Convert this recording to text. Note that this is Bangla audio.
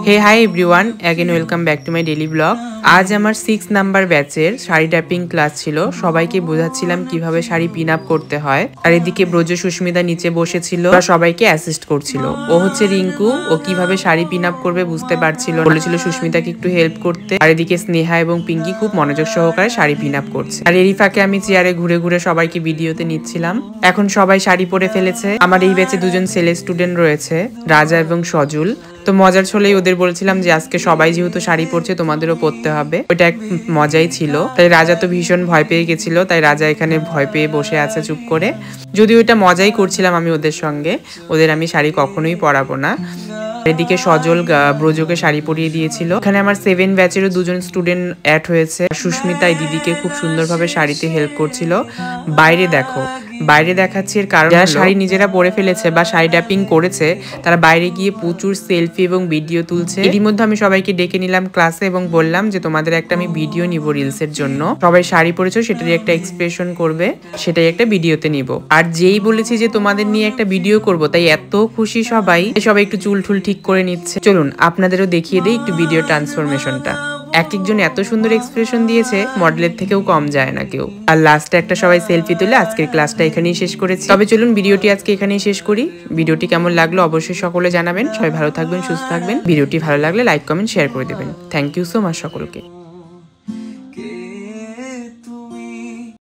Hey hi everyone, again welcome back to my daily blog. আজ আমার 6 নাম্বার ব্যাচের শাড়ি ট্যাপিং ক্লাস ছিল। সবাইকে বোঝাচ্ছিলাম কিভাবে শাড়ি পিন আপ করতে হয়। আর এদিকে ব্রজ সুস্মিতা নিচে বসেছিল, সবাইকে অ্যাসিস্ট করছিল। ও হচ্ছে রিঙ্কু, ও কিভাবে শাড়ি পিন আপ করবে বুঝতে পারছিল, বলেছিল সুস্মিতাকে একটু হেল্প করতে। আর এদিকে স্নেহা এবং পিঙ্কি খুব মনোযোগ সহকারে শাড়ি পিন আপ করছে। আর এরই ফাঁকে আমি চেয়ারে ঘুরে ঘুরে সবাইকে ভিডিওতে নিচ্ছিলাম। এখন সবাই শাড়ি পরে ফেলেছে। আমার এই ব্যাচে দুজন ছেলে স্টুডেন্ট রয়েছে, রাজা এবং সজল। তো মজার ছলেই ওদের বলছিলাম যে আজকে সবাই যেহেতু শাড়ি পরছে তোমাদেরও পরতে হবে। ওইটা এক মজাই ছিল। তাই রাজা তো ভীষণ ভয় পেয়ে গেছিল, তাই রাজা এখানে ভয় পেয়ে বসে আছে চুপ করে। যদিও এটা মজাই করছিলাম আমি ওদের সঙ্গে, ওদের আমি শাড়ি কখনোই পরাবো না। এদিকে সজল ব্রজকে শাড়ি পরিয়ে দিয়েছিল। এখানে আমার 7 ব্যাচেরও দুজন স্টুডেন্ট অ্যাড হয়েছে। সুস্মিতা এই দিদিকে খুব সুন্দরভাবে শাড়িতে হেল্প করছিল। বাইরে দেখো, বাইরে দেখাচ্ছি এর কারণ যারা শাড়ি নিজেরা পরে ফেলেছে বা শাড়ি ট্যাপিং করেছে তারা বাইরে গিয়ে প্রচুর সেলফি এবং ভিডিও তুলছে। এরই মধ্যে আমি সবাইকে ডেকে নিলাম ক্লাসে এবং বললাম যে তোমাদের একটা আমি ভিডিও নিব রিলসের জন্য। সবাই শাড়ি পরেছো সেটারই একটা এক্সপ্রেশন করবে, সেটাই একটা ভিডিওতে নিব। আর যেই বলেছি যে তোমাদের নিয়ে একটা ভিডিও করব, তাই এত খুশি সবাই একটু চুল ঠুল ঠিক করে নিচ্ছে। চলুন আপনাদেরও দেখিয়ে দেই একটু ভিডিও ট্রান্সফরমেশনটা। এক একজন এত সুন্দর এক্সপ্রেশন দিয়েছে, মডেলের থেকেও কম যায় না কেউ। আর লাস্টে একটা সবাই সেলফি তুলে আজকের ক্লাসটা এখানেই শেষ করেছি। তবে চলুন ভিডিওটি আজকে এখানেই শেষ করি। ভিডিওটি কেমন লাগলো অবশ্যই সকলে জানাবেন। সবাই ভালো থাকবেন, সুস্থ থাকবেন। ভিডিওটি ভালো লাগলে লাইক কমেন্ট শেয়ার করে দেবেন। থ্যাংক ইউ সো মাচ সকলকে।